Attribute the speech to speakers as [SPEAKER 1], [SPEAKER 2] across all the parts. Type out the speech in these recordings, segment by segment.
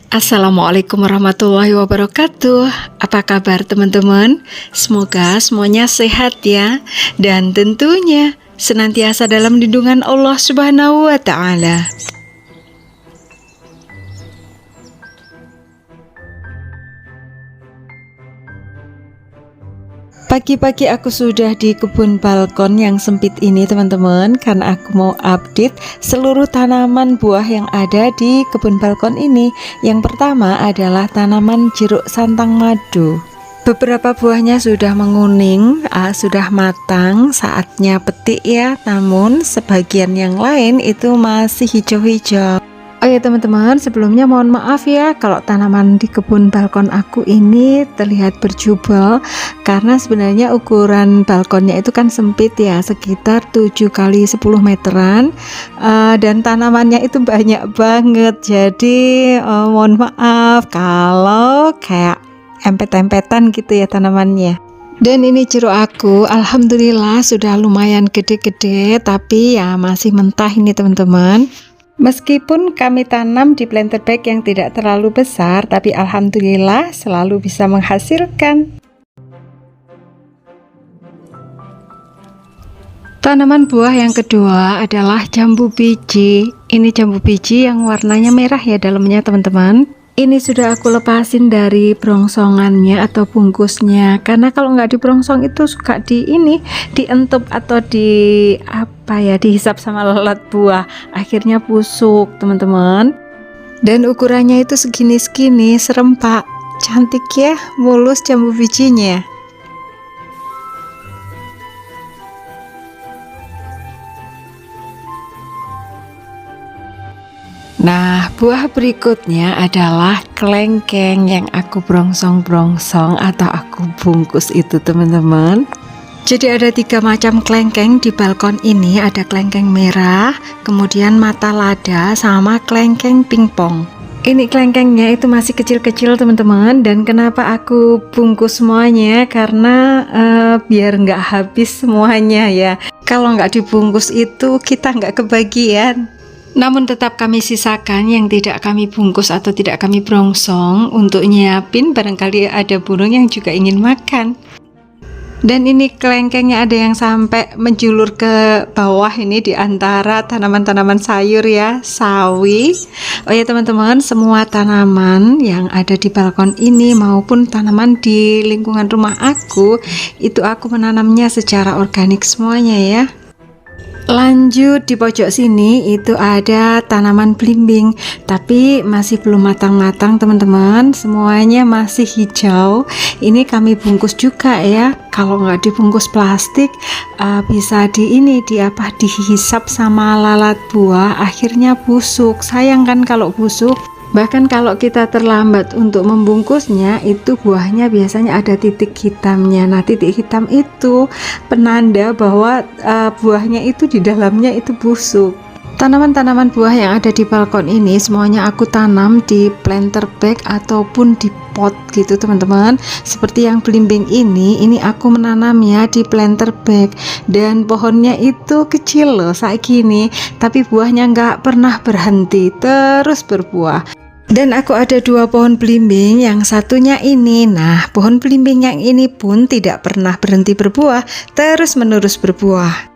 [SPEAKER 1] Assalamualaikum warahmatullahi wabarakatuh. Apa kabar teman-teman? Semoga semuanya sehat ya. Dan tentunya senantiasa dalam lindungan Allah Subhanahu wa Ta'ala. Pagi-pagi aku sudah di kebun balkon yang sempit ini teman-teman, karena aku mau update seluruh tanaman buah yang ada di kebun balkon ini. Yang pertama adalah tanaman jeruk santang madu. Beberapa buahnya sudah menguning, sudah matang, saatnya petik ya. Namun sebagian yang lain itu masih hijau-hijau. Oh ya teman-teman, sebelumnya mohon maaf ya kalau tanaman di kebun balkon aku ini terlihat berjubel, karena sebenarnya ukuran balkonnya itu kan sempit ya, sekitar 7 kali 10 meteran, dan tanamannya itu banyak banget. Jadi mohon maaf kalau kayak empet-empetan gitu ya tanamannya. Dan ini jeruk aku, alhamdulillah sudah lumayan gede-gede, tapi ya masih mentah ini teman-teman. Meskipun kami tanam di planter bag yang tidak terlalu besar, tapi alhamdulillah selalu bisa menghasilkan. Tanaman buah yang kedua adalah jambu biji. Ini jambu biji yang warnanya merah ya dalamnya teman-teman. Ini sudah aku lepasin dari brongsongannya atau bungkusnya, karena kalau nggak dibrongsong itu suka dientup atau dihisap sama lalat buah, akhirnya busuk teman-teman. Dan ukurannya itu segini-segini, serempak, cantik ya, mulus jambu bijinya. Nah, buah berikutnya adalah kelengkeng yang aku brongsong-brongsong atau aku bungkus itu teman-teman. Jadi ada 3 macam kelengkeng di balkon ini, ada kelengkeng merah, kemudian mata lada, sama kelengkeng pingpong. Ini kelengkengnya itu masih kecil-kecil teman-teman, dan kenapa aku bungkus semuanya, karena biar nggak habis semuanya ya. Kalau nggak dibungkus itu kita nggak kebagian. Namun tetap kami sisakan yang tidak kami bungkus atau tidak kami brongsong untuk nyiapin, barangkali ada burung yang juga ingin makan. Dan ini kelengkengnya ada yang sampai menjulur ke bawah ini di antara tanaman-tanaman sayur ya, sawi. Oh ya teman-teman, semua tanaman yang ada di balkon ini maupun tanaman di lingkungan rumah aku, itu aku menanamnya secara organik semuanya ya. Lanjut di pojok sini itu ada tanaman belimbing, tapi masih belum matang-matang teman-teman, semuanya masih hijau. Ini kami bungkus juga ya. Kalau nggak dibungkus plastik, bisa dihisap sama lalat buah, akhirnya busuk. Sayang kan kalau busuk. Bahkan kalau kita terlambat untuk membungkusnya, itu buahnya biasanya ada titik hitamnya. Nah, titik hitam itu penanda bahwa buahnya itu di dalamnya itu busuk. Tanaman-tanaman buah yang ada di balkon ini semuanya aku tanam di planter bag ataupun di pot gitu teman-teman. Seperti yang belimbing ini aku menanamnya di planter bag, dan pohonnya itu kecil loh saat gini, tapi buahnya nggak pernah berhenti, terus berbuah. Dan aku ada 2 pohon belimbing, yang satunya ini. Nah, pohon belimbing yang ini pun tidak pernah berhenti berbuah, terus menerus berbuah.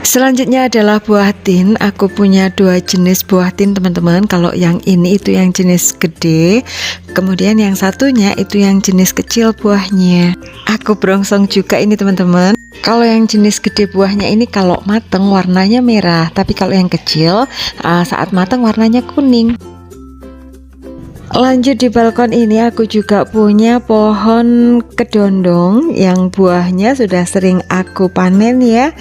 [SPEAKER 1] Selanjutnya adalah buah tin. Aku punya 2 jenis buah tin teman-teman. Kalau yang ini itu yang jenis gede, kemudian yang satunya itu yang jenis kecil buahnya. Aku brongsong juga ini teman-teman. Kalau yang jenis gede buahnya ini kalau mateng warnanya merah, tapi kalau yang kecil saat mateng warnanya kuning. Lanjut di balkon ini aku juga punya pohon kedondong yang buahnya sudah sering aku panen ya.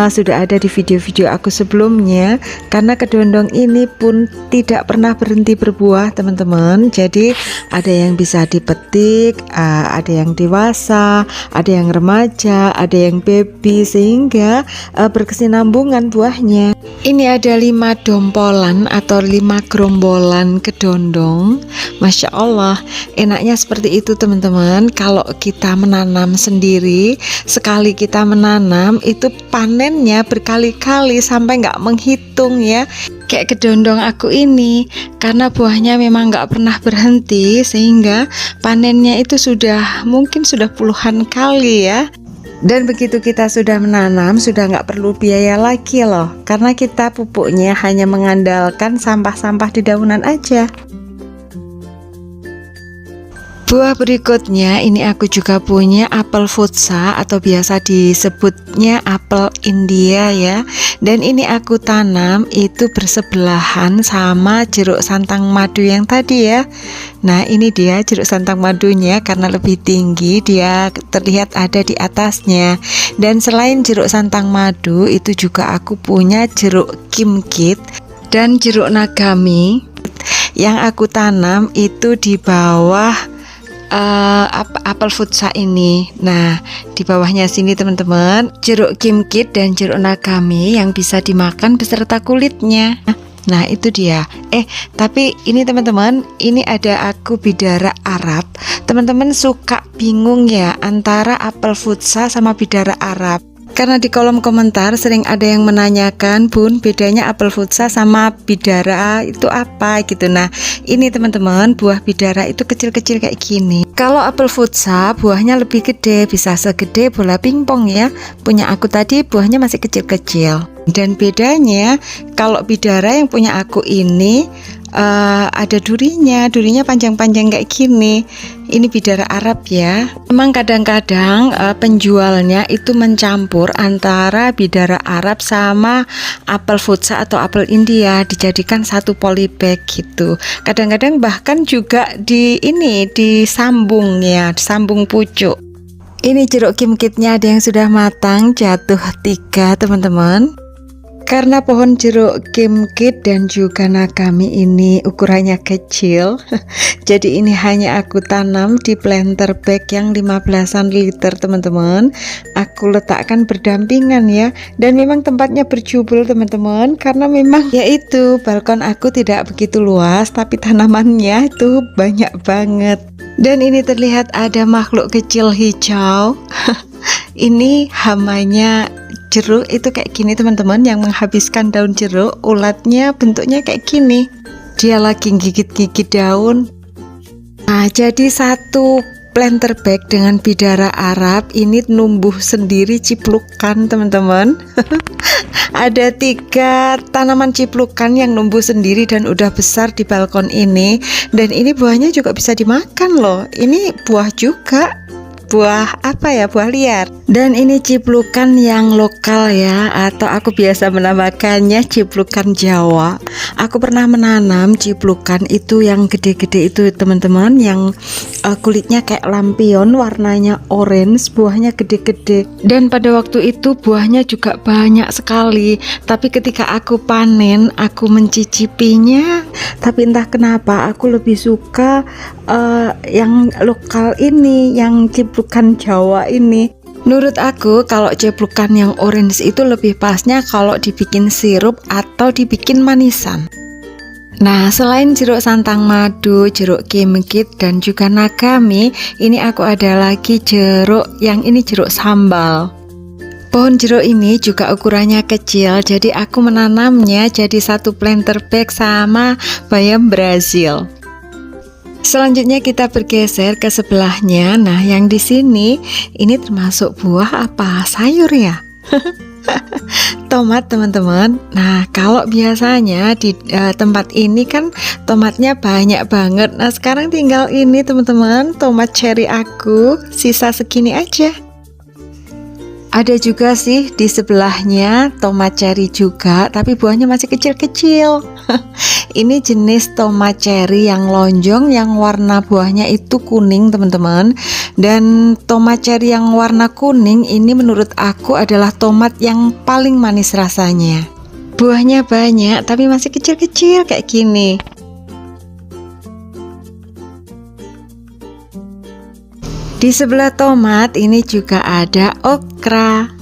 [SPEAKER 1] Sudah ada di video-video aku sebelumnya. Karena kedondong ini pun tidak pernah berhenti berbuah teman-teman. Jadi ada yang bisa dipetik, ada yang dewasa, ada yang remaja, ada yang baby, sehingga berkesinambungan buahnya. Ini ada 5 dompolan atau 5 gerombolan kedondong. Masya Allah, enaknya seperti itu teman-teman. Kalau kita menanam sendiri, sekali kita menanam itu panennya berkali-kali sampai nggak menghitung ya. Kayak kedondong aku ini, karena buahnya memang nggak pernah berhenti, sehingga panennya itu mungkin sudah puluhan kali ya. Dan begitu kita sudah menanam, sudah nggak perlu biaya lagi loh, karena kita pupuknya hanya mengandalkan sampah-sampah di daunan aja. Buah berikutnya ini aku juga punya apel futsa atau biasa disebutnya apel India ya. Dan ini aku tanam itu bersebelahan sama jeruk santang madu yang tadi ya. Nah ini dia jeruk santang madunya, karena lebih tinggi dia terlihat ada di atasnya. Dan selain jeruk santang madu itu juga aku punya jeruk kimkit dan jeruk nagami yang aku tanam itu di bawah apel futsa ini. Nah di bawahnya sini teman-teman, jeruk kimkit dan jeruk nagami yang bisa dimakan beserta kulitnya. Nah itu dia. Tapi ini teman-teman, ini ada aku bidara Arab. Teman-teman suka bingung ya antara apel futsa sama bidara Arab? Karena di kolom komentar sering ada yang menanyakan, Bun, bedanya apel futsa sama bidara itu apa gitu. Nah ini teman-teman, buah bidara itu kecil-kecil kayak gini. Kalau apel futsa buahnya lebih gede, bisa segede bola pingpong ya. Punya aku tadi buahnya masih kecil-kecil. Dan bedanya kalau bidara yang punya aku ini ada durinya panjang-panjang kayak gini. Ini bidara Arab ya. Memang kadang-kadang penjualnya itu mencampur antara bidara Arab sama apel futsa atau apel India, dijadikan satu polybag gitu. Kadang-kadang bahkan juga disambung ya, disambung pucuk. Ini jeruk kimkitnya ada yang sudah matang, jatuh 3 teman-teman. Karena pohon jeruk kimkit dan juga nagami ini ukurannya kecil, jadi ini hanya aku tanam di planter bag yang 15-an liter teman-teman. Aku letakkan berdampingan ya, dan memang tempatnya berjubel teman-teman, karena memang yaitu balkon aku tidak begitu luas, tapi tanamannya itu banyak banget. Dan ini terlihat ada makhluk kecil hijau. Ini hamanya jeruk itu kayak gini teman-teman, yang menghabiskan daun jeruk. Ulatnya bentuknya kayak gini, dia lagi gigit-gigit daun. Nah jadi satu planter bag dengan bidara Arab ini numbuh sendiri ciplukan teman-teman. Ada 3 tanaman ciplukan yang numbuh sendiri dan udah besar di balkon ini. Dan ini buahnya juga bisa dimakan loh. Ini buah juga, buah apa ya, buah liar. Dan ini ciplukan yang lokal ya, atau aku biasa menamakannya ciplukan Jawa. Aku pernah menanam ciplukan itu yang gede-gede itu teman-teman, yang kulitnya kayak lampion, warnanya orange, buahnya gede-gede. Dan pada waktu itu buahnya juga banyak sekali. Tapi ketika aku panen, aku mencicipinya, tapi entah kenapa aku lebih suka yang lokal ini, yang ciplukan Jawa ini. Menurut aku kalau ciplukan yang orange itu lebih pasnya kalau dibikin sirup atau dibikin manisan. Nah selain jeruk santang madu, jeruk kimkit dan juga nagami, ini aku ada lagi jeruk, yang ini jeruk sambal. Pohon jeruk ini juga ukurannya kecil, jadi aku menanamnya jadi satu planter bag sama bayam Brazil. Selanjutnya kita bergeser ke sebelahnya. Nah, yang di sini ini termasuk buah apa sayur ya? Tomat teman-teman. Nah, kalau biasanya di tempat ini kan tomatnya banyak banget. Nah, sekarang tinggal ini teman-teman, tomat cherry aku sisa segini aja. Ada juga sih di sebelahnya tomat cherry juga, tapi buahnya masih kecil-kecil. Ini jenis tomat cherry yang lonjong, yang warna buahnya itu kuning teman-teman. Dan tomat cherry yang warna kuning ini menurut aku adalah tomat yang paling manis rasanya. Buahnya banyak tapi masih kecil-kecil kayak gini. Di sebelah tomat ini juga ada okra.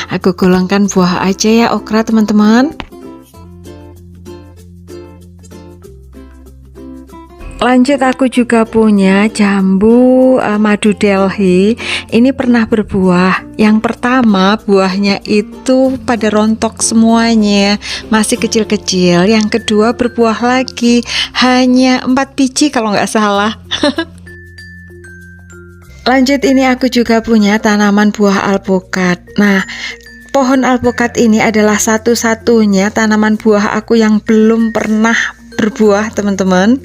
[SPEAKER 1] Aku golongkan buah aja ya okra teman-teman. Lanjut aku juga punya jambu madu Delhi. Ini pernah berbuah. Yang pertama buahnya itu pada rontok semuanya, masih kecil-kecil. Yang kedua berbuah lagi, hanya 4 biji kalau nggak salah. Lanjut ini aku juga punya tanaman buah alpukat. Nah, pohon alpukat ini adalah satu-satunya tanaman buah aku yang belum pernah berbuah teman-teman.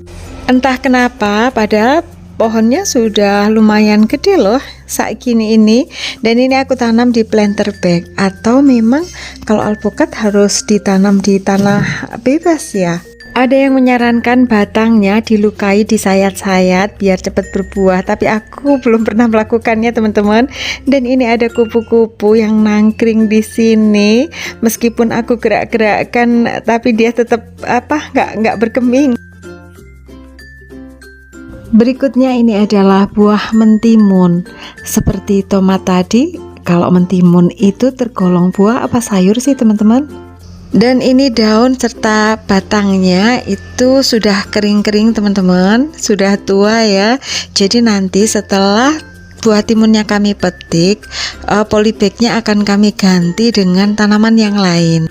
[SPEAKER 1] Entah kenapa pada pohonnya sudah lumayan gede loh saat ini. Dan ini aku tanam di planter bag, atau memang kalau alpukat harus ditanam di tanah bebas ya. Ada yang menyarankan batangnya dilukai, disayat-sayat biar cepat berbuah, tapi aku belum pernah melakukannya teman-teman. Dan ini ada kupu-kupu yang nangkring di sini. Meskipun aku gerak-gerakkan, tapi dia tetap nggak berkeming. Berikutnya ini adalah buah mentimun. Seperti tomat tadi, kalau mentimun itu tergolong buah apa sayur sih teman-teman? Dan ini daun serta batangnya itu sudah kering-kering teman-teman, sudah tua ya. Jadi nanti setelah buah timunnya kami petik, polybagnya akan kami ganti dengan tanaman yang lain.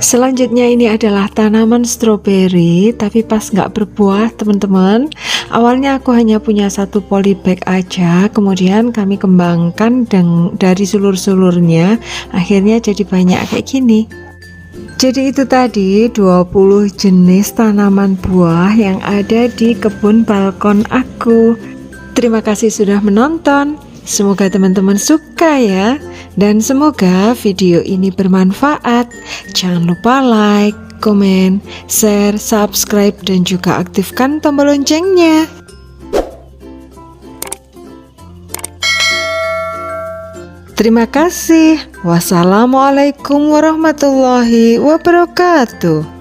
[SPEAKER 1] Selanjutnya ini adalah tanaman stroberi, tapi pas nggak berbuah teman-teman. Awalnya aku hanya punya satu polybag aja, kemudian kami kembangkan dari sulur-sulurnya, akhirnya jadi banyak kayak gini. Jadi itu tadi 20 jenis tanaman buah yang ada di kebun balkon aku. Terima kasih sudah menonton. Semoga teman-teman suka ya, dan semoga video ini bermanfaat. Jangan lupa like, komen, share, subscribe, dan juga aktifkan tombol loncengnya. Terima kasih. Wassalamualaikum warahmatullahi wabarakatuh.